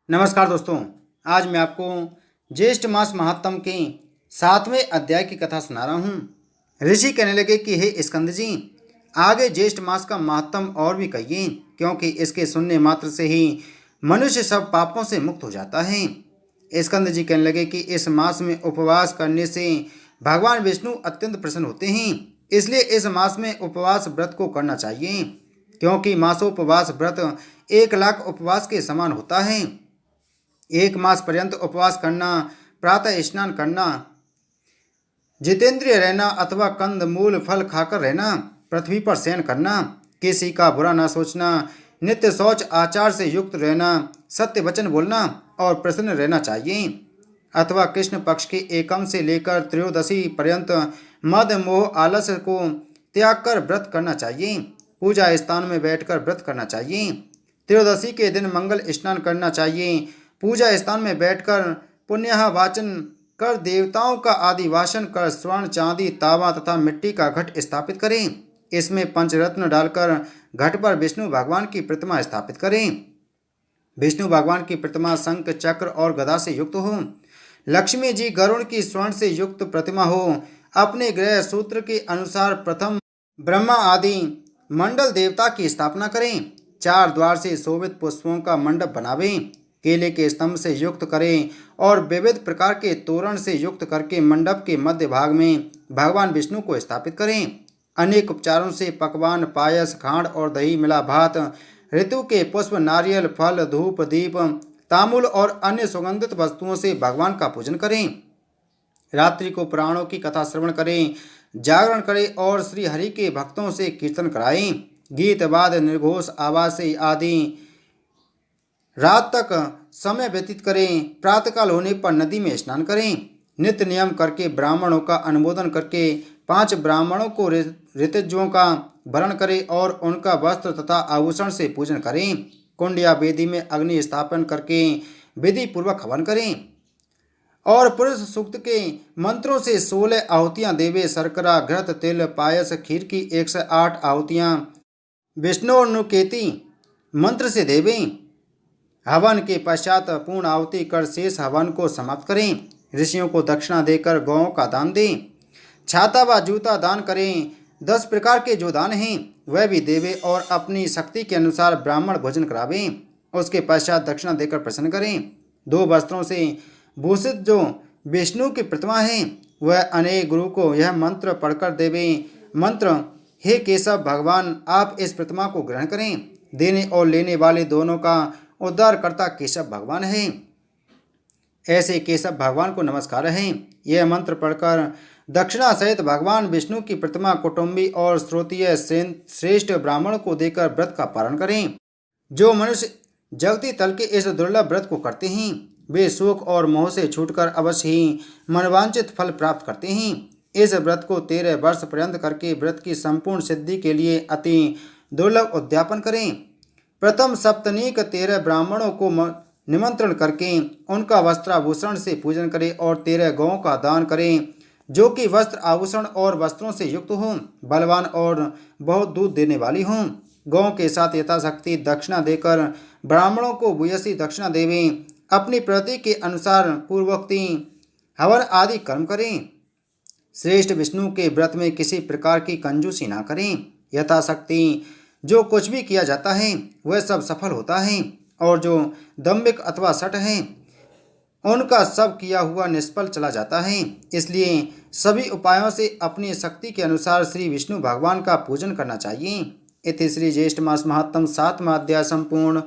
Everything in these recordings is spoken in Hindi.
नमस्कार दोस्तों। आज मैं आपको ज्येष्ठ मास महात्म के 7वें अध्याय की कथा सुना रहा हूँ। ऋषि कहने लगे कि हे स्कंद जी, आगे ज्येष्ठ मास का महात्म और भी कहिए, क्योंकि इसके सुनने मात्र से ही मनुष्य सब पापों से मुक्त हो जाता है। स्कंद जी कहने लगे कि इस मास में उपवास करने से भगवान विष्णु अत्यंत प्रसन्न होते हैं, इसलिए इस मास में उपवास व्रत को करना चाहिए, क्योंकि मासोपवास व्रत 1,00,000 उपवास के समान होता है। 1 मास पर्यंत उपवास करना, प्रातः स्नान करना, जितेंद्रिय रहना अथवा कंद मूल फल खाकर रहना, पृथ्वी पर शयन करना, किसी का बुरा न सोचना, नित्य शौच आचार से युक्त रहना, सत्य वचन बोलना और प्रसन्न रहना चाहिए। अथवा कृष्ण पक्ष के एकम से लेकर त्रयोदशी पर्यंत मद मोह आलस्य को त्याग कर व्रत करना चाहिए। पूजा स्थान में बैठकर व्रत करना चाहिए। त्रयोदशी के दिन मंगल स्नान करना चाहिए। पूजा स्थान में बैठकर पुण्य वाचन कर देवताओं का आदि वासन कर स्वर्ण चांदी तावा तथा मिट्टी का घट स्थापित करें। इसमें पंचरत्न डालकर घट पर विष्णु भगवान की प्रतिमा स्थापित करें। विष्णु भगवान की प्रतिमा शंख चक्र और गदा से युक्त हो। लक्ष्मी जी गरुड़ की स्वर्ण से युक्त प्रतिमा हो। अपने ग्रह सूत्र के अनुसार प्रथम ब्रह्मा आदि मंडल देवता की स्थापना करें। 4 द्वार से शोभित पुष्पों का मंडप बनावें। केले के स्तंभ से युक्त करें और विविध प्रकार के तोरण से युक्त करके मंडप के मध्य भाग में भगवान विष्णु को स्थापित करें। अनेक उपचारों से पकवान, पायस, खांड और दही मिला भात, ऋतु के पुष्प, नारियल, फल, धूप, दीप, तांबूल और अन्य सुगंधित वस्तुओं से भगवान का पूजन करें। रात्रि को पुराणों की कथा श्रवण करें, जागरण करें और श्री हरि के भक्तों से कीर्तन कराएं। गीत वाद निर्घोष आवाज से आदि रात तक समय व्यतीत करें। प्रातःकाल होने पर नदी में स्नान करें। नित्य नियम करके ब्राह्मणों का अनुमोदन करके 5 ब्राह्मणों को ऋतुजों का वरण करें और उनका वस्त्र तथा आभूषण से पूजन करें। कुंड या वेदी में अग्नि स्थापन करके विधि पूर्वक हवन करें और पुरुष सूक्त के मंत्रों से 16 आहुतियां देवे। शर्करा, घृत, तिल, पायस, खीर की 108 आहुतियां विष्णुनुकेति मंत्र से देवें। हवन के पश्चात पूर्ण आहुति कर शेष हवन को समाप्त करें। ऋषियों को दक्षिणा देकर गौओं का दान दें। छाता व जूता दान करें। 10 प्रकार के जो दान हैं वह भी देवे और अपनी शक्ति के अनुसार ब्राह्मण भोजन करावें। उसके पश्चात दक्षिणा देकर प्रसन्न करें। 2 वस्त्रों से भूषित जो विष्णु की प्रतिमा है वह अनेक गुरु को यह मंत्र पढ़कर देवें। मंत्र: हे केशव भगवान, आप इस प्रतिमा को ग्रहण करें। देने और लेने वाले दोनों का उद्धारकर्ता केशव भगवान है। ऐसे केशव भगवान को नमस्कार है। यह मंत्र पढ़कर दक्षिणा सहित भगवान विष्णु की प्रतिमा कुटुंबी और श्रोत्रिय श्रेष्ठ ब्राह्मण को देकर व्रत का पालन करें। जो मनुष्य जगती तल के इस दुर्लभ व्रत को करते हैं वे शोक और मोह से छूटकर अवश्य ही मनवांचित फल प्राप्त करते हैं। इस व्रत को 13 वर्ष पर्यंत करके व्रत की संपूर्ण सिद्धि के लिए अति दुर्लभ उद्यापन करें। प्रथम सप्तनीक 13 ब्राह्मणों को निमंत्रण करके उनका वस्त्राभूषण से पूजन करें और 13 गौओं का दान करें, जो कि वस्त्र, आभूषण और वस्त्रों से युक्त हों, बलवान और बहुत दूध देने वाली हों। गौओं के साथ यथाशक्ति दक्षिणा देकर ब्राह्मणों को भूयसी दक्षिणा देवें। अपनी प्रति के अनुसार पूर्वोक्ति हवन आदि कर्म करें। श्रेष्ठ विष्णु के व्रत में किसी प्रकार की कंजूसी ना करें। यथाशक्ति जो कुछ भी किया जाता है वह सब सफल होता है और जो दंभिक अथवा सठ है उनका सब किया हुआ निष्फल चला जाता है। इसलिए सभी उपायों से अपनी शक्ति के अनुसार श्री विष्णु भगवान का पूजन करना चाहिए। इति श्री ज्येष्ठ मास महात्म 7वां अध्याय संपूर्ण।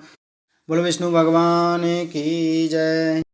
बोलो विष्णु भगवान की जय।